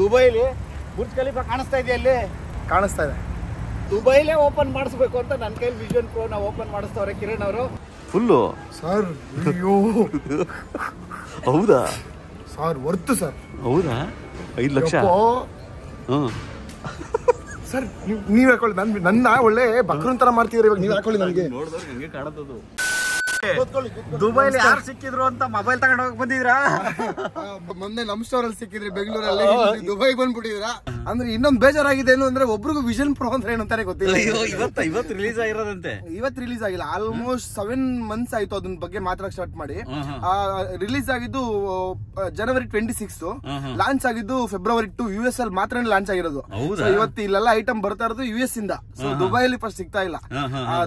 ದುಬೈಲಿ Burj Khalifa ಕಾಣಿಸ್ತಾ ಇದೆಯಾ? ಅಲ್ಲಿ ಕಾಣಿಸ್ತಾ ಇದೆ. ದುಬೈಲೇ ಓಪನ್ ಮಾಡಿಸ್ಬೇಕು ಅಂತ ನನ್ನ ಕೈಲಿ ವಿಷನ್ ಪ್ರೋ ನ ಓಪನ್ ಮಾಡಿಸ್ತವ್ರೆ ಕಿರಣ್ ಅವರು. ಫುಲ್ಲು ಸರ್ ಅಯ್ಯೋ ಹೌದಾ ಸರ್ ವರ್ತ್ ಸರ್. ಹೌದಾ 5 ಲಕ್ಷ. ಸರ್ ನೀವ್ ಹಾಕೊಳ್ಳಿ. ನನ್ನ ಒಳ್ಳೆ ಬಕ್ರನ್ ತರ ಮಾಡ್ತಿದ್ರಿ ಇವಾಗ. ನೀವ್ ಹಾಕೊಳ್ಳಿ. ನನಗೆ ನೋಡಿದ್ರೆ ಹಂಗೆ ಕಾಣತ್ತದು. ದುಬೈಲಿ ಯಾರು ಸಿಕ್ಕಿದ್ರು ಅಂತ ಮೊಬೈಲ್ ತಗೊಂಡ್ ಹೋಗಿ ಬಂದಿದ್ರಾ? ಮೊನ್ನೆ ನಮ್ ಸ್ಟೋರ್ ಅಲ್ಲಿ ಸಿಕ್ಕಿದ್ರಿ ಬೆಂಗಳೂರಲ್ಲಿ. ದುಬೈಗೆ ಬಂದ್ಬಿಟ್ಟಿದ್ರಾ ಅಂದ್ರೆ ಇನ್ನೊಂದ್ ಬೇಜಾರಾಗಿದೆ ಏನು ಅಂದ್ರೆ ಒಬ್ರಿಗೂ ವಿಷನ್ ಪ್ರೋ ಅಂದ್ರೆ ಏನು ಅಂತಾನೆ ಗೊತ್ತಿಲ್ಲ. ಇವತ್ತು ರಿಲೀಸ್ ಆಗಿರೋದಂತೆ. ಇವತ್ತು ರಿಲೀಸ್ ಆಗಿಲ್ಲ. ಆಲ್ಮೋಸ್ಟ್ 7 months ಆಯ್ತು ಅದನ್ನ ಬಗ್ಗೆ ಮಾತಾಡಕ್ ಸ್ಟಾರ್ಟ್ ಮಾಡಿ. ರಿಲೀಸ್ ಆಗಿದ್ದು January 26, ಲಾಂಚ್ ಆಗಿದ್ದು February 2 US ಅಲ್ಲಿ ಮಾತ್ರ ಲಾಂಚ್ ಆಗಿರೋದು. ಇವತ್ತು ಇಲ್ಲೆಲ್ಲ ಐಟಮ್ ಬರ್ತಾ ಇರೋದು US ಇಂದ. ಸೊ ದುಬೈಲಿ ಫಸ್ಟ್ ಸಿಗ್ತಾ ಇಲ್ಲ.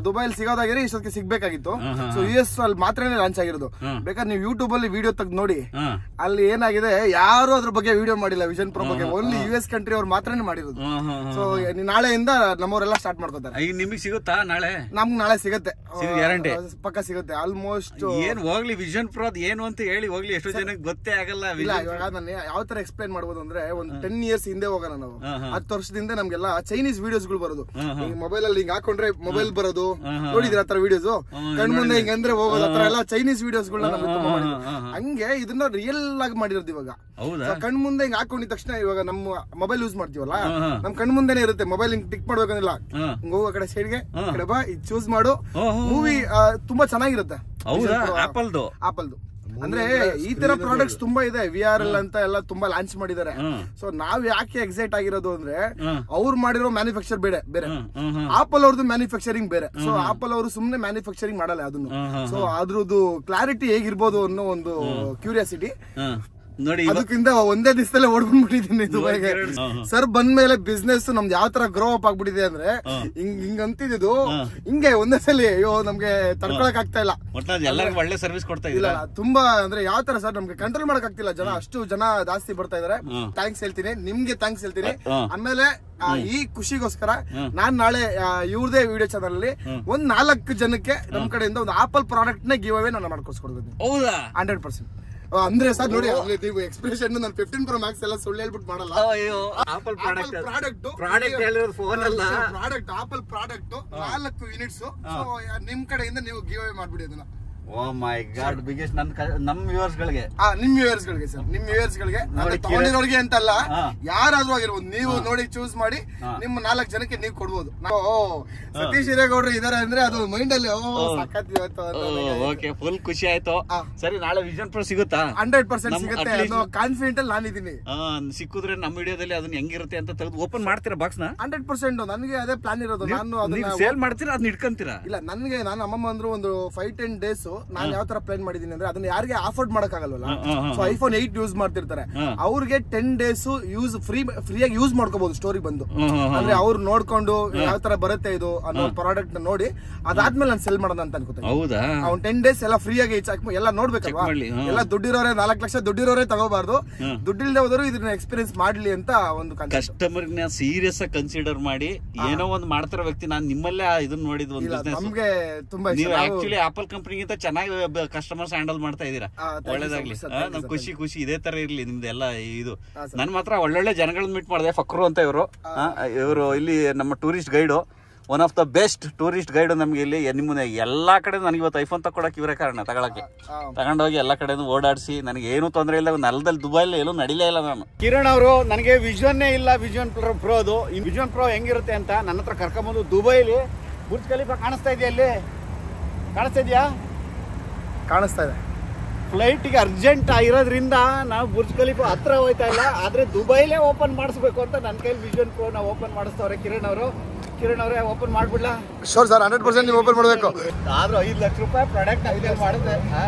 ದುಬೈಲಿ ಸಿಗೋದಾಗಿದ್ರೆ ಇಷ್ಟೊತ್ತಿಗೆ ಸಿಗ್ಬೇಕಾಗಿತ್ತು. ಸೊ US ಅಲ್ಲಿ ಮಾತ್ರನೇ ಲಾಂಚ್ ಆಗಿರೋದು. ಬೇಕಾದ್ರೆ ನೀವು ಯೂಟ್ಯೂಬ್ ಅಲ್ಲಿ ವಿಡಿಯೋ ತೆಗೆದು ನೋಡಿ. ಅಲ್ಲಿ ಏನಾಗಿದೆ, ಯಾರು ಅದ್ರ ಬಗ್ಗೆ ವಿಡಿಯೋ ಮಾಡಿಲ್ಲ ವಿಷನ್ ಪ್ರೋ ಬಗ್ಗೆ. ಓನ್ಲಿ US ಕಂಟ್ರಿ ಅವ್ರು ಮಾತ್ರನೇ ಮಾಡಿರೋದು. ಸೊ ನಾಳೆಯಿಂದ ನಮ್ಮವರೆಲ್ಲ ಸ್ಟಾರ್ಟ್ ಮಾಡ್ಕೋತಾರೆ. ನಿಮಗೆ ಸಿಗುತ್ತಾ ನಾಳೆ? ನಮ್ಗೆ ನಾಳೆ ಸಿಗುತ್ತೆ, ಗ್ಯಾರಂಟಿ ಪಕ್ಕ ಸಿಗುತ್ತೆ. ಆಲ್ಮೋಸ್ಟ್ ಏನ್ ಹೋಗ್ಲಿ ವಿಷನ್ ಪ್ರೋ ಏನು ಅಂತ ಹೇಳಿ ಹೋಗ್ಲಿ. ಎಷ್ಟೋ ಜನಕ್ಕೆ ಗೊತ್ತೇ ಆಗಲ್ಲ. ಇವಾಗ ನಾನು ಯಾವ ತರ ಎಕ್ಸ್ಪ್ಲೈನ್ ಮಾಡ್ಬೋದು ಅಂದ್ರೆ, ಒಂದು 10 years ಹಿಂದೆ ಹೋಗೋಣ ನಾವು. 10 ವರ್ಷದಿಂದ ನಮ್ಗೆಲ್ಲ ಚೈನೀಸ್ ವಿಡಿಯೋಸ್ ಗಳು ಬರೋದು. ಮೊಬೈಲ್ ಅಲ್ಲಿ ಹಿಂಗ್ ಹಾಕೊಂಡ್ರೆ ಮೊಬೈಲ್ ಬರೋದು ನೋಡಿದ್ರೆ ಆತರ ವಿಡಿಯೋಸ್ ಕಣ್ ಮುಂದೆ ಹಿಂಗ್ ಅಂದ್ರೆ ಹೋಗೋದು. ಆತರ ಎಲ್ಲ ಚೈನೀಸ್ ವಿಡಿಯೋಸ್ ಹಂಗೆ ಇದನ್ನ ರಿಯಲ್ ಆಗಿ ಮಾಡಿರೋದು ಇವಾಗ. ಕಣ್ ಮುಂದೆ ಹಿಂಗ್ ಹಾಕೊಂಡಿದ ತಕ್ಷಣ ಇವಾಗ ನಮ್ಮ ಮೊಬೈಲ್ ಯೂಸ್ ಮಾಡ್ತೀವಲ್ಲ, ನಮ್ ಕಣ್ ಮುಂದೆನೆ ಇರುತ್ತೆ. ಮೊಬೈಲ್ ಹಿಂಗ್ ಟಿಕ್ ಮಾಡ್ಬೇಕಂದಿಲ್ಲ, ಹಿಂಗ್ ಹೋಗೋ ಕಡೆ ಸೈಡ್ಗೆ ಕಡೆ ಬಾ ಇದು ಚೂಸ್ ಮಾಡು. ಮೂವಿ ತುಂಬಾ ಚೆನ್ನಾಗಿರುತ್ತೆ ಆಪಲ್ದು. ಅಂದ್ರೆ ಈ ತರ ಪ್ರಾಡಕ್ಟ್ಸ್ ತುಂಬಾ ಇದೆ. VRL ಅಂತ ಎಲ್ಲ ತುಂಬಾ ಲಾಂಚ್ ಮಾಡಿದ್ದಾರೆ. ಸೊ ನಾವ್ ಯಾಕೆ ಎಕ್ಸೈಟ್ ಆಗಿರೋದು ಅಂದ್ರೆ, ಅವ್ರು ಮಾಡಿರೋ ಮ್ಯಾನುಫ್ಯಾಕ್ಚರ್ ಬೇರೆ, ಆಪಲ್ ಅವ್ರದ್ದು ಮ್ಯಾನುಫ್ಯಾಕ್ಚರಿಂಗ್ ಬೇರೆ. ಸೊ ಆಪಲ್ ಅವರು ಸುಮ್ನೆ ಮ್ಯಾನುಫ್ಯಾಕ್ಚರಿಂಗ್ ಮಾಡಲ್ಲ ಅದನ್ನು. ಸೊ ಅದ್ರದ್ದು ಕ್ಲಾರಿಟಿ ಹೇಗಿರ್ಬೋದು ಅನ್ನೋ ಒಂದು ಕ್ಯೂರಿಯಾಸಿಟಿ ನೋಡಿ. ಅದಕ್ಕಿಂತ ಒಂದೇ ದಿವಸದಲ್ಲೇ ಓಡ್ಕೊಂಡ್ಬಿಟ್ಟಿದ್ದೀನಿ ದುಬೈಗೆ. ಸರ್ ಬಂದ್ಮೇಲೆ ಬಿಸ್ನೆಸ್ ನಮ್ದು ಯಾವ ತರ ಗ್ರೋ ಅಪ್ ಆಗ್ಬಿಟ್ಟಿದೆ ಅಂದ್ರೆ, ಹಿಂಗ್ ಅಂತಿದ್ದು ಹಿಂಗೆ ಒಂದೇ ಸಲ ಅಯ್ಯೋ ನಮ್ಗೆ ತಡ್ಕೊಳಕ್ ಆಗ್ತಾ ಇಲ್ಲ. ಒಳ್ಳೆ ಸರ್ವಿಸ್ ಕೊಡ್ತಾ ಇಲ್ಲ ತುಂಬಾ ಅಂದ್ರೆ ಯಾವ ತರ ಸರ್ ನಮ್ಗೆ ಕಂಟ್ರೋಲ್ ಮಾಡಕ್ ಆಗ್ತಿಲ್ಲ. ಅಷ್ಟು ಜನ ಜಾಸ್ತಿ ಬರ್ತಾ ಇದಾರೆ. ಥ್ಯಾಂಕ್ಸ್ ಹೇಳ್ತೀನಿ ನಿಮ್ಗೆ, ಥ್ಯಾಂಕ್ಸ್ ಹೇಳ್ತೀನಿ. ಆಮೇಲೆ ಈ ಖುಷಿಗೋಸ್ಕರ ನಾನ್ ನಾಳೆ ಇವ್ರದೇ ವಿಡಿಯೋ ಚಾನಲ್ ಅಲ್ಲಿ 4 ಜನಕ್ಕೆ ನಮ್ ಕಡೆಯಿಂದ ಒಂದು ಆಪಲ್ ಪ್ರಾಡಕ್ಟ್ ನ ಗಿವ್ ಅವೇ ನಾನು ಮಾಡ್ಕೊಡ್ಸ್ಕೊಡ್ತೀನಿ. 100%. ಅಂದ್ರೆ ಸರ್ ನೋಡಿ, ನೀವು ಎಕ್ಸ್ಪ್ರೆಷನ್ ನಾನು 15 Pro Max ಎಲ್ಲ ಸುಳ್ಳು ಹೇಳ್ಬಿಟ್ಟು ಮಾಡಲ್ಲ. Apple product apple product 4 units ನಿಮ್ ಕಡೆಯಿಂದ ನೀವು ಗಿವ್ ಅವೇ ಮಾಡ್ಬಿಡಿ ಅದನ್ನ. ಓ ಮೈ ಗಾಡ್, ಬಿಗ್ಗೆಸ್ಟ್ ನಮ್ ವ್ಯೂವರ್ಸ್ ಗಳಿಗೆ. ನಿಮ್ ವ್ಯೂವರ್ಸ್ ಗಳಿಗೆ ಸರ್, ನಿಮ್ ವ್ಯೂವರ್ಸ್ ಗಳಿಗೆ ತಗೊಂಡಿರೋರಿಗೆ ಅಂತಲ್ಲ, ಯಾರಾದ್ರೂ ಆಗಿರ್ಬೋದು. ನೀವು ನೋಡಿ ಚೂಸ್ ಮಾಡಿ ನಿಮ್ಮ 4 ಜನಕ್ಕೆ ನೀವು ಕೊಡ್ಬೋದು. ಸತೀಶ್ ಹಿರೇಗೌಡರು ಇದಾರೆ ಅಂದ್ರೆ ಅದು ಮೈಂಡ್ ಅಲ್ಲಿ ಫುಲ್ ಖುಷಿ ಆಯ್ತು. ಸರಿ, ನಾಳೆ ವಿಷನ್ ಪ್ರೋ ಸಿಗುತ್ತಾ? 100% ಸಿಗುತ್ತೆ ಅನ್ನೋ ಕಾನ್ಫಿಡೆಂಟ್ ಅಲ್ಲಿ ನಾನಿದ್ದೀನಿ. ಸಿಕ್ಕಿದ್ರೆ ನಮ್ಮ ವಿಡಿಯೋದಲ್ಲಿ ಅದನ್ನ ಹೆಂಗಿರುತ್ತೆ ಅಂತ ತೆಗೆದು ಓಪನ್ ಮಾಡ್ತೀರಾ ಬಾಕ್ಸ್ ನ? 100%. ನನಗೆ ಅದೇ ಪ್ಲಾನ್ ಇರೋದು. ನಾನು ಅದನ್ನ ಸೇಲ್ ಮಾಡ್ತೀರಾ, ಅದನ್ನ ಇಟ್ಕೊಂತೀರಾ? ಇಲ್ಲ, ನನಗೆ ನಾನು ಅಮ್ಮಮ್ಮ ಅಂದ್ರು ಒಂದು 5-10 days ನಾನು ಯಾವ ತರ ಪ್ಲಾನ್ ಮಾಡಿದೀನಿ ಅಂದ್ರೆ, ಅದನ್ನ ಯಾರಿಗೆ ಅಫೋರ್ಡ್ ಮಾಡಕ್ ಆಗಲ್ವಲ್ಲ. ಸೊ iPhone 8 ಯೂಸ್ ಮಾಡ್ತಿರ್ತಾರೆ, ಅವ್ರಿಗೆ 10 days ಯೂಸ್ ಫ್ರೀಯಾಗಿ ಯೂಸ್ ಮಾಡ್ಕೋಬಹುದು. ಸ್ಟೋರಿ ಬಂದು ಅಂದ್ರೆ ಅವ್ರು ನೋಡ್ಕೊಂಡು ಯಾವ ತರ ಬರುತ್ತೆ ಇದು ಅನ್ನೋ ಪ್ರಾಡಕ್ಟ್ ನೋಡಿ ಅದಾದ್ಮೇಲೆ ನಾನು ಸೆಲ್ ಮಾಡೋಣ ಅಂತ ಅನ್ಕೋತೀನಿ. ಹೌದಾ? ಅವ್ನು 10 days ಎಲ್ಲ ಫ್ರೀಯಾಗಿ ಎಲ್ಲ ನೋಡ್ಬೇಕಲ್ವಾ. ಎಲ್ಲ ದುಡ್ಡಿರೋರೆ 4 ಲಕ್ಷ ದುಡ್ಡಿರೋರೆ ತಗೋಬಾರ್ದು. ದುಡ್ಡಿಲ್ದೆ ಹೋದ್ರು ಇದನ್ನ ಎಕ್ಸ್ಪೀರಿಯನ್ಸ್ ಮಾಡ್ಲಿ ಅಂತ ಒಂದು ಕಸ್ಟಮರ್ ನ ಸೀರಿಯಸ್ ಕನ್ಸಿಡರ್ ಮಾಡಿ ಏನೋ ಒಂದು ಮಾಡ್ತಿರೋ ವ್ಯಕ್ತಿ. ನಾನು ನಿಮ್ಮಲ್ಲೇ ಇದನ್ನ ನೋಡಿದ್ ಒಂದು ಬಿಸ್ನೆಸ್. ನಮ್ಗೆ ತುಂಬಾ ನೀವು ಆಕ್ಚುಲಿ ಆಪಲ್ ಕಂಪನಿಗಿಂತ ಚೆನ್ನಾಗಿ ಕಸ್ಟಮರ್ಸ್ ಹ್ಯಾಂಡಲ್ ಮಾಡ್ತಾ ಇದೀರಾ. ಒಳ್ಳೇದಾಗ್ಲಿ, ನಮ್ ಖುಷಿ ಇದೇ ತರ ಇರ್ಲಿ ನಿಮ್ದೆಲ್ಲ. ಇದು ನನ್ ಮಾತ್ರ ಒಳ್ಳೊಳ್ಳೆ ಜನಗಳನ್ನ ಮೀಟ್ ಮಾಡಿದೆ. ಫಕ್ರು ಅಂತ ಇವರು ಇಲ್ಲಿ ನಮ್ಮ tourist guide, one of the best tourist guide ನಮ್ಗೆ ಇಲ್ಲಿ. ನಿಮ್ಮನ್ನ ಎಲ್ಲಾ ಕಡೆ ನನಗೆ ಇವತ್ತು ಐಫೋನ್ ತಗೊಳಕ್ ಇವರೇ ಕಾರಣ. ತಗೊಂಡೋಗಿ ಎಲ್ಲಾ ಕಡೆ ಓಡಾಡಿಸಿ ನನಗೆ ಏನು ತೊಂದರೆ ಇಲ್ಲ. ನೆಲದಲ್ಲಿ ದುಬೈಲಿ ಎಲ್ಲೂ ನಡಿಲೇ ಇಲ್ಲ ನಾನು. ಕಿರಣ್ ಅವರು ನನಗೆ ವಿಷನ್ನೇ ಇಲ್ಲ ವಿಷನ್ ಪ್ರೋದು. ವಿಷನ್ ಪ್ರೋ ಹೆಂಗಿರುತ್ತೆ ಅಂತ ನನ್ನ ಹತ್ರ ಕರ್ಕೊಂಬಂದು ದುಬೈಲಿ ಬುರ್ಜ್ ಖಲೀಫಾ ಕಾಣಿಸ್ತಾ ಇದೆಯಾ? ಅಲ್ಲಿ ಕಾಣಿಸ್ತಾ ಇದೆಯಾ? ಕಾಣಿಸ್ತಾ ಇದೆ. ಫ್ಲೈಟ್ಗೆ ಅರ್ಜೆಂಟ್ ಆಗಿರೋದ್ರಿಂದ ನಾವು ಬುರ್ಜ್ ಖಲೀಫಾ ಹತ್ರ ಹೋಯ್ತಾ ಇಲ್ಲ. ಆದ್ರೆ ದುಬೈಲೇ ಓಪನ್ ಮಾಡಿಸ್ಬೇಕು ಅಂತ ನನ್ನ ಕೈಲಿ ವಿಷನ್ ಪ್ರೋ ನ ಓಪನ್ ಮಾಡಿಸ್ತವ್ರೆ ಕಿರಣ್ ಅವರು. ಕಿರಣ್ ಅವರೇ ಓಪನ್ ಮಾಡ್ಬಿಡ್ಲಾ? ಶೋರ್ ಸರ್, 100% ನೀವು ಓಪನ್ ಮಾಡಬೇಕು. ಆದ್ರೂ 5 ಲಕ್ಷ ರೂಪಾಯಿ ಪ್ರಾಡಕ್ಟ್ ಸೇಲ್ ಮಾಡಿದೆ.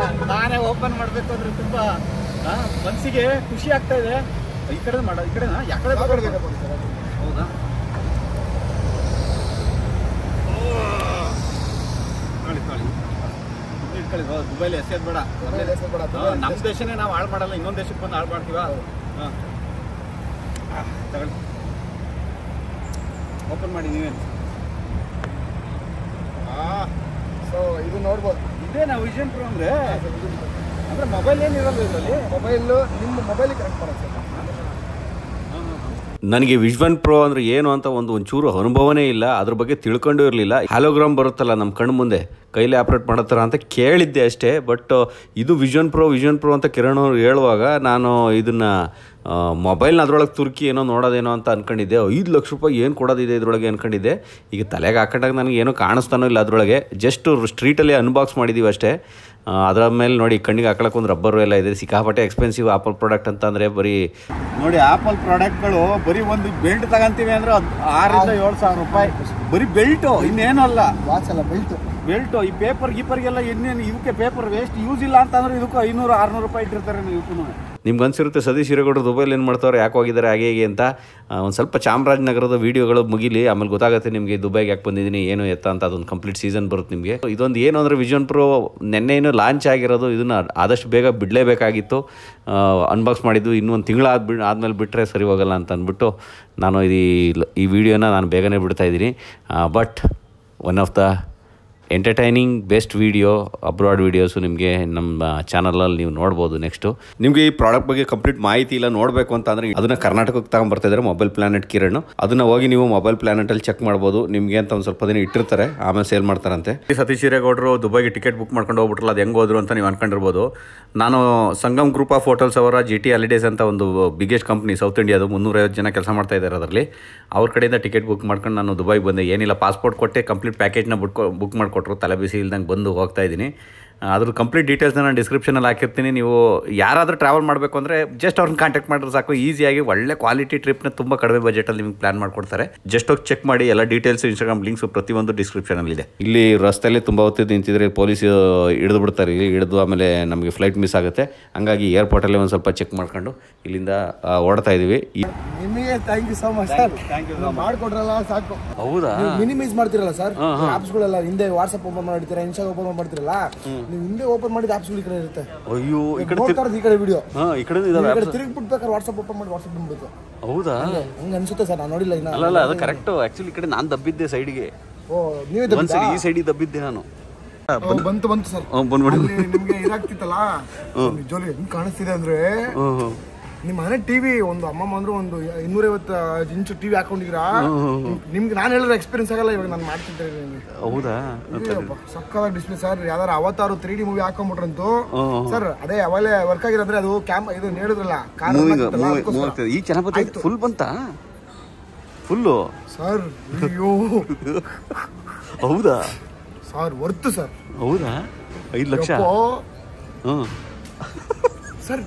ನಾನೇ ಓಪನ್ ಮಾಡ್ಬೇಕು ಅಂದ್ರೆ ತುಂಬಾ ಮನಸ್ಸಿಗೆ ಖುಷಿ ಆಗ್ತಾ ಇದೆ. ಈ ಕಡೆ ಮಾಡ, ಈ ಕಡೆನಾ? ಯಾಕಡೆ ಹೌದಾ? ದುಬೈಲಿ ಎಸೆದ್ ಬೇಡ. ನಮ್ ದೇಶನೇ ನಾವು ಹಾಳು ಮಾಡಲ್ಲ, ಇನ್ನೊಂದ್ ದೇಶಕ್ಕೆ ಬಂದು ಹಾಳು ಮಾಡ್ತೀವ. ತಗೊಳ್ಳಿ, ಓಪನ್ ಮಾಡಿ ನೀವೇನು. ಸೊ ಇದು ನೋಡ್ಬೋದು, ಇದೇ ನಾವು ವಿಷನ್ ಪ್ರೋ ಅಂದ್ರೆ ಮೊಬೈಲ್ ಏನಿರಲ್ಲ ಇದರಲ್ಲಿ. ಮೊಬೈಲ್ ನಿಮ್ಮ ಮೊಬೈಲ್ ಕನೆಕ್ಟ್ ಮಾಡೋದು ಸರ್. ನನಗೆ ವಿಷನ್ ಪ್ರೋ ಅಂದರೆ ಏನು ಅಂತ ಒಂಚೂರು ಅನುಭವನೇ ಇಲ್ಲ, ಅದ್ರ ಬಗ್ಗೆ ತಿಳ್ಕೊಂಡು ಇರಲಿಲ್ಲ. ಹ್ಯಾಲೋಗ್ರಾಮ್ ಬರುತ್ತಲ್ಲ ನಮ್ಮ ಕಣ್ಣು ಮುಂದೆ ಕೈಲಿ ಆಪ್ರೇಟ್ ಮಾಡತ್ತಾರ ಅಂತ ಕೇಳಿದ್ದೆ ಅಷ್ಟೇ. ಬಟ್ ಇದು ವಿಷನ್ ಪ್ರೋ ಅಂತ ಕಿರಣ್ ಅವ್ರು ಹೇಳುವಾಗ ನಾನು ಇದನ್ನು ಮೊಬೈಲ್ನ ಅದ್ರೊಳಗೆ ತುರ್ಕಿ ಏನೋ ನೋಡೋದೇನೋ ಅಂತ ಅಂದ್ಕೊಂಡಿದ್ದೆ. 5 ಲಕ್ಷ ರೂಪಾಯಿ ಏನು ಕೊಡೋದಿದೆ ಇದ್ರೊಳಗೆ ಅಂದ್ಕೊಂಡಿದ್ದೆ. ಈಗ ತಲೆಗೆ ಹಾಕೊಂಡಾಗ ನನಗೆ ಏನೂ ಕಾಣಿಸ್ತಾನೋ ಇಲ್ಲ ಅದರೊಳಗೆ. ಜಸ್ಟ್ ಸ್ಟ್ರೀಟಲ್ಲಿ ಅನ್ಬಾಕ್ಸ್ ಮಾಡಿದ್ದೀವಿ ಅಷ್ಟೇ. ಅದರ ಮೇಲೆ ನೋಡಿ ಕಣ್ಣಿಗೆ ಹಾಕೊಳ್ಳೋಕೆ ಒಂದು ರಬ್ಬರು ಎಲ್ಲ ಇದೆ. ಸಿಕ್ಕಾಪಟ್ಟೆ ಎಕ್ಸ್ಪೆನ್ಸಿವ್ ಆಪಲ್ ಪ್ರಾಡಕ್ಟ್ ಅಂತ ಅಂದರೆ ಬರೀ ನೋಡಿ ಆಪಲ್ ಪ್ರಾಡಕ್ಟ್ಗಳು ಬರೀ ಒಂದು ಬೆಲ್ಟ್ ತಗೊಂತೀವಿ ಅಂದ್ರೆ 6,000 to 7,000 ರೂಪಾಯಿ ಬರೀ ಬೆಲ್ಟು, ಇನ್ನೇನು ಅಲ್ಲ. ವಾಚ್ ಅಲ್ಲ ಬೆಲ್ಟು. ಈ ಪೇಪರ್ ಗೀಪರ್ಗೆಲ್ಲ ಇನ್ನೇನು ಇವಕ್ಕೆ ಪೇಪರ್ ವೇಸ್ಟ್ ಯೂಸ್ ಇಲ್ಲ ಅಂತಂದ್ರೆ ಇದಕ್ಕೂ 500-600 ರೂಪಾಯಿ ಇಟ್ಟಿರ್ತಾರೆ ಇವಕ್ಕೂ. ನಿಮ್ಗೆ ಅನ್ಸಿರುತ್ತೆ ಸತೀಶ್ ಹಿರೇಗೌಡರು ದುಬೈಲಿ ಏನು ಮಾಡ್ತಾವ್ರೆ, ಯಾಕೆ ಹೋಗಿದ್ದಾರೆ ಹಾಗೆ ಹೀಗೆ ಅಂತ. ಒಂದು ಸ್ವಲ್ಪ ಚಾಮರಾಜನಗರದ ವೀಡಿಯೋಗಳು ಮುಗಿಲಿ, ಆಮೇಲೆ ಗೊತ್ತಾಗುತ್ತೆ ನಿಮಗೆ ದುಬೈಗೆ ಯಾಕೆ ಬಂದಿದ್ದೀನಿ ಏನು ಎತ್ತ ಅಂತ. ಅದೊಂದು ಕಂಪ್ಲೀಟ್ ಸೀಸನ್ ಬರುತ್ತೆ ನಿಮಗೆ. ಇದೊಂದು ಏನು ಅಂದರೆ ವಿಷನ್ ಪ್ರೋ ನೆನ್ನೆ ಲಾಂಚ್ ಆಗಿರೋದು, ಇದನ್ನು ಆದಷ್ಟು ಬೇಗ ಬಿಡಲೇಬೇಕಾಗಿತ್ತು. ಅನ್ಬಾಕ್ಸ್ ಮಾಡಿದ್ದು ಇನ್ನೂ ಒಂದು ತಿಂಗಳು ಆದಮೇಲೆ ಬಿಟ್ಟರೆ ಸರಿ ಹೋಗಲ್ಲ ಅಂತ ಅಂದ್ಬಿಟ್ಟು ನಾನು ಈ ವಿಡಿಯೋನ ನಾನು ಬೇಗನೆ ಬಿಡ್ತಾಯಿದ್ದೀನಿ. But one of the entertaining best video abroad videos ನಿಮಗೆ ನಮ್ಮ ಚಾನಲಲ್ಲಿ ನೀವು ನೋಡ್ಬೋದು. ನೆಕ್ಸ್ಟು ನಿಮಗೆ ಈ ಪ್ರಾಡಕ್ಟ್ ಬಗ್ಗೆ ಕಂಪ್ಲೀಟ್ ಮಾಹಿತಿ ಇಲ್ಲ ನೋಡಬೇಕು ಅಂತ ಅಂದರೆ ಅದನ್ನು ಕರ್ನಾಟಕಕ್ಕೆ ತಗೊಂಡ್ಬರ್ತಿದ್ದಾರೆ ಮೊಬೈಲ್ ಪ್ಲಾನೆಟ್ ಕಿರಣ್. ಅದನ್ನು ಹೋಗಿ ನೀವು ಮೊಬೈಲ್ ಪ್ಲಾನೆಟಲ್ಲಿ ಚೆಕ್ ಮಾಡ್ಬೋದು. ನಿಮಗೆ ಅಂತ ಒಂದು ಸ್ವಲ್ಪ ದಿನ ಇಟ್ಟಿರ್ತಾರೆ, ಆಮೇಲೆ ಸೇಲ್ ಮಾಡ್ತಾರಂತೆ. ಸತೀಶ್ ಹಿರೇಗೌಡರು ದುಬೈಗೆ ಟಿಕೆಟ್ ಬುಕ್ ಮಾಡ್ಕೊಂಡು ಹೋಗ್ಬಿಟ್ರಲ್ಲ, ಅದು ಹೆಂಗೆ ಹೋದ್ರು ಅಂತ ನೀವು ಅನ್ಕೊಂಡಿರ್ಬೋದು. ನಾನು ಸಂಗಮ್ ಗ್ರೂಪ್ ಆಫ್ ಹೋಟೆಲ್ಸ್ ಅವರ GT ಹಾಲಿಡೇಸ್ ಅಂತ ಒಂದು ಬಿಗ್ಗೆಸ್ಟ್ ಕಂಪ್ನಿ ಸೌತ್ ಇಂಡಿಯಾದು, 350 ಜನ ಕೆಲಸ ಮಾಡ್ತಾ ಇದ್ದಾರೆ ಅದರಲ್ಲಿ. ಅವ್ರ ಕಡೆಯಿಂದ ಟಿಕೆಟ್ ಬುಕ್ ಮಾಡ್ಕೊಂಡು ನಾನು ದುಬೈಗೆ ಬಂದೆ. ಏನಿಲ್ಲ, ಪಾಸ್ಪೋರ್ಟ್ ಕೊಟ್ಟೆ ಕಂಪ್ಲೀಟ್ ಪ್ಯಾಕೇಜ್ನ ಬುಕ್ ಮಾಡಿಕೊಟ್ರು. ತಲೆ ಬಿಸಿ ಇಲ್ದಂಗೆ ಬಂದು ಹೋಗ್ತಾ ಇದ್ದೀನಿ. ಅದ್ರ ಕಂಪ್ಲೀಟ್ ಡೀಟೇಲ್ಸ್ನ ನಾನು ಡಿಸ್ಕ್ರಿಪ್ಷನಲ್ಲಿ ಹಾಕಿರ್ತೀನಿ. ನೀವು ಯಾರಾದರೂ ಟ್ರಾವೆಲ್ ಮಾಡಬೇಕು ಅಂದರೆ ಜಸ್ಟ್ ಅವ್ರನ್ನ ಕಾಂಟ್ಯಾಕ್ಟ್ ಮಾಡಿದ್ರೆ ಸಾಕು. ಈಸಿಯಾಗಿ ಒಳ್ಳೆ ಕ್ವಾಲಿಟಿ ಟ್ರಿಪ್ನ ತುಂಬ ಕಡಿಮೆ ಬಜೆಟಲ್ಲಿ ನಿಮ್ಗೆ ಪ್ಲಾನ್ ಮಾಡಿಕೊಡ್ತಾರೆ. ಜಸ್ಟ್ ಹೋಗಿ ಚೆಕ್ ಮಾಡಿ. ಎಲ್ಲ ಡೀಟೇಲ್ಸ್, ಇನ್ಸ್ಟಾಗ್ರಾಮ್ ಲಿಂಕ್ಸು ಪ್ರತಿಯೊಂದು ಡಿಸ್ಕ್ರಿಪ್ಷನಲ್ಲಿದೆ. ಇಲ್ಲಿ ರಸ್ತೆಯಲ್ಲಿ ತುಂಬ ಹೊತ್ತು ನಿಂತಿದ್ರೆ ಪೊಲೀಸ್ ಹಿಡಿದು ಬಿಡ್ತಾರೆ. ಹಿಡಿದು ಆಮೇಲೆ ನಮಗೆ ಫ್ಲೈಟ್ ಮಿಸ್ ಆಗುತ್ತೆ. ಹಂಗಾಗಿ ಏರ್ಪೋರ್ಟಲ್ಲಿ ಒಂದು ಸ್ವಲ್ಪ ಚೆಕ್ ಮಾಡ್ಕೊಂಡು ಇಲ್ಲಿಂದ ಓಡ್ತಾ ಇದ್ದೀವಿ. ನಿಮಗೆ thank you so much sir. ಮಾಡ್ಕೊಡ್ರಲ್ಲ ಸಾಕು. ಹೌದಾ? ಮಿನಿಮೈಸ್ ಮಾಡ್ತಿರಲ್ಲ ಸರ್ ಆಪ್ಸ್ಗಳೆಲ್ಲ. ಹಿಂದೆ ವಾಟ್ಸಪ್ ಓಪನ್ ಮಾಡಿರ್ತೀರಾ, ಇನ್ಸ್ಟಾ ಓಪನ್ ಮಾಡ್ತಿರಲ್ಲ, ನೀವು ಹಿಂದೆ ಓಪನ್ ಮಾಡಿದ ಆಪ್ಸ್ಗಳು ಈ ಕಡೆ ಇರುತ್ತೆ. ಅಯ್ಯೋ, ಈ ಕಡೆ ವಿಡಿಯೋ ಈ ಕಡೆ ತಿರುಗಿಬಿಡ್ಬೇಕಾದ್ರೆ ವಾಟ್ಸಪ್ ಓಪನ್ ಮಾಡಿ ವಾಟ್ಸಪ್ ಬಂದ್ಬಿಟ್ಟು. ಹೌದಾ? ಹಂಗೆ ಅನ್ಸುತ್ತೆ ಸರ್, ನಾನು ನೋಡಿಲ್ಲ ಇನ್ನ. ಅಲ್ಲ ಅದು ಕರೆಕ್ಟ್. ಆಕ್ಚುಲಿ ಈ ಕಡೆ ನಾನು ದಬ್ಬಿದ್ದೆ ಸೈಡ್ಗೆ. ಓ, ನೀವೇ ಒಂದ್ಸರಿ ಈ ಸೈಡಿಗೆ ದಬ್ಬಿದ್ದೆ ನಾನು. ಬಂತು ಸರ್. ಬಂದ್ಬಿಡಿ. ನಿಮ್ಗೆ ಇದಾಗ್ತಿತ್ತಲ್ಲ ನಿಜವಾಗ್ಲೂ ಹೆಂಗ್ ಕಾಣಿಸ್ತಿದೆ ಅಂದ್ರೆ, ನಿಮ್ಮ ಮನೆ ಟಿವಿ ಒಂದು ಅಮ್ಮಮ್ಮ ಅಂದ್ರೆ ಒಂದು 250 ಇಂಚು ಟಿವಿ ಹಾಕೊಂಡಿದ್ದೀರಾ. ನಿಮ್ಗೆ ನಾನು ಹೇಳಿದ್ರೆ ಎಕ್ಸ್ಪೀರಿಯನ್ಸ್ ಆಗಲ್ಲ, ಇವಾಗ ನಾನು ಮಾಡ್ತಿದ್ದೇನೆ. ಹೌದಾ? ಸಕ್ಕತ್ತಾಗಿ ಡಿಸ್ಪ್ಲೇ ಸರ್. ಯಾವ್ದಾರು ಅವತಾರು 3D ಮೂವಿ ಹಾಕೊಂಡ್ಬಿಟ್ರಂತೂ ಸರ್, ಅದೇ ಅವಾಗಲೇ ವರ್ಕ್ ಆಗಿರೋದ್ರೆ ಅದು ಇದು ಹೇಳಿದ್ರಲ್ಲ ಈಗ ಚೆನ್ನಾಗಿ ಫುಲ್ ಬಂತಾ? Full sir. ಅಯ್ಯೋ ಹೌದಾ ಸರ್, ವರ್ತ್ ಸರ್. ಹೌದಾ? 5 ಲಕ್ಷ ಸರ್.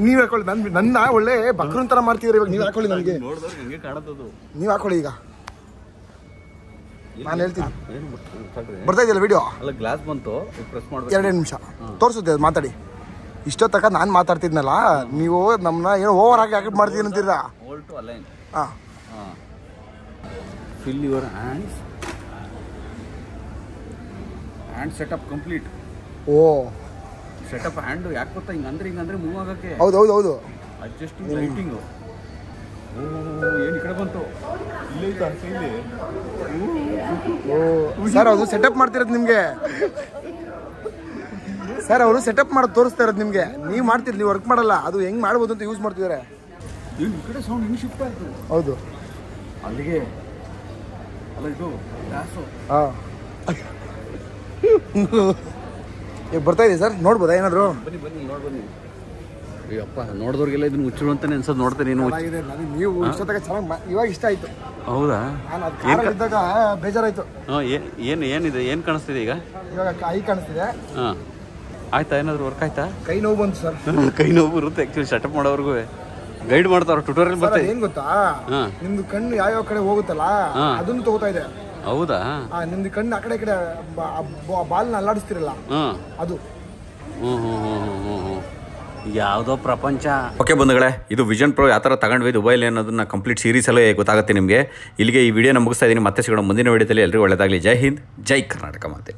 ನೀವ್ ಹಾಕೊಳ್ಳಿ, ನನ್ನ ಒಳ್ಳೆ ಬಕ್ರನ್ ತರ ಮಾಡ್ತಿದ್ರಿ. ಇವಾಗ ನೀವ್ ಹಾಕೊಳ್ಳಿ, ನನಗೆ ನೀವ್ ಹಾಕೊಳ್ಳಿ. ಈಗ ನಾನು ಹೇಳ್ತೀನಿ, ಬರ್ತಾ ಇದೆಯಲ್ಲ ವಿಡಿಯೋ. ಗ್ಲಾಸ್ ಬಂತು, 2 ನಿಮಿಷ ತೋರಿಸುತ್ತೆ, ಅದು ಮಾತಾಡಿ. ಇಷ್ಟೊತ್ತಕ್ಕ ನಾನು ಮಾತಾಡ್ತಿದ್ನಲ್ಲ, ನೀವು ನಮ್ಮನ್ನ ಏನೋ ಓವರ್ ಆಗಿ ಆಕ್ಟ್ ಮಾಡ್ತೀನಿ ಅಂತೀರಾ. ಹಾಂ, fill your hands hand setup complete. ಓ, ಸೆಟಪ್ ಹ್ಯಾಂಡ್ ಯಾಕೆ ಗೊತ್ತಾ, ಹಿಂಗಂದ್ರೆ ಮೂವ್ ಆಗಕ್ಕೆ. ಹೌದು. Adjusting lighting. ಓ, ಏನು ಈ ಕಡೆ ಬಂತು. ಇಲ್ಲೇ ಇತ್ತು ಇಲ್ಲಿ. ಓ ಸರ್, ಅದು ಸೆಟಪ್ ಮಾಡ್ತಿರೋದು ನಿಮಗೆ ಸರ್. ಅವರು ಸೆಟಪ್ ಮಾಡೋದು ತೋರಿಸ್ತಾ ಇರೋದು ನಿಮಗೆ. ನೀವು ಮಾಡ್ತೀರಿ, ನೀವು ವರ್ಕ್ ಮಾಡಲ್ಲ. ಅದು ಹೆಂಗ್ ಮಾಡ್ಬೋದು ಅಂತ ಯೂಸ್ ಮಾಡ್ತಿದ್ದಾರೆ. ಈ ಕಡೆ ಸೌಂಡ್ ಹಿಂಗೆ ಶಿಫ್ಟ್ ಆಯ್ತು. ಹೌದು, ಅಲ್ಲಿಗೆ ಅಲ್ಲ ಇದು ಗ್ಲಾಸು. ಹಾಂ, ಈಗ ಬರ್ತಾ ಇದೆ ಸರ್. ನೋಡ್ಬೋದಾ ಏನಾದ್ರು? ಬನ್ನಿ ನೋಡ್ಬನ್ನಿ. ಅಯ್ಯಪ್ಪ, ನೋಡಿದವ್ರಿಗೆಲ್ಲ ಇದನ್ನ ಹುಚ್ಚು ಅಂತಾನೆ ಅನ್ಸೋದು. ನೋಡ್ತೇನೆ ನೀನು. ನೀವು ಇಷ್ಟೊತ್ತಾಗ ಚೆನ್ನಾಗಿ, ಇವಾಗ ಇಷ್ಟ ಆಯ್ತು. ಹೌದಾ? ನಾನು ಅದು ಕಾರಲ್ಲಿದ್ದಾಗ ಬೇಜಾರಾಯ್ತು. ಏನಿದೆ, ಏನು ಕಾಣಿಸ್ತಿದೆ ಈಗ? ಇವಾಗ ಕೈ ಕಾಣಿಸ್ತಿದೆ. ಹಾಂ, ಆಯ್ತಾ? ಏನಾದ್ರು ವರ್ಕ್ ಆಯ್ತಾ? ಕೈ ನೋವು ಬಂತು ಸರ್. ಕೈ ನೋವು ಬರುತ್ತೆ ಆ್ಯಕ್ಚುಲಿ. ಸೆಟಪ್ ಮಾಡೋರ್ಗು ಗೈಡ್ ಮಾಡ್ತಾರ, ಟ್ಯುಟೋರಿಯಲ್ ಬರ್ತದೆ. ಏನ್ ಗೊತ್ತಾ, ನಿಮ್ದು ಕಣ್ಣು ಯಾವ ಕಡೆ ಹೋಗುತ್ತಲ್ಲ ಅದನ್ನು ತಗೋತಾ ಇದೆ. ಹೌದಾ? ನಿಮ್ದು ಕಣ್ಣು ಆ ಕಡೆ ಈ ಕಡೆ ಬಾಲ್ನ ಅಲ್ಲಾಡಿಸ್ತಿರಲ್ಲ, ಅದು. ಯಾವುದೋ ಪ್ರಪಂಚ. ಓಕೆ ಬಂಧುಗಳೇ, ಇದು ವಿಷನ್ ಪ್ರೋ ಯಾವ ಥರ ತಗೊಂಡ್ವಿ ದುಬೈಲಿ ಅನ್ನೋದನ್ನ ಕಂಪ್ಲೀಟ್ ಸೀರೀಸಲ್ಲೇ ಗೊತ್ತಾಗುತ್ತೆ ನಿಮಗೆ. ಇಲ್ಲಿಗೆ ಈ ವಿಡಿಯೋನ ಮುಗಿಸ್ತಾ ಇದ್ದೀನಿ. ಮತ್ತೆ ಸಿಗೋಣ ಮುಂದಿನ ವಿಡಿಯೋದಲ್ಲಿ. ಎಲ್ಲರಿಗೂ ಒಳ್ಳೆಯದಾಗಲಿ. ಜೈ ಹಿಂದ್, ಜೈ ಕರ್ನಾಟಕ ಮಾತೆ.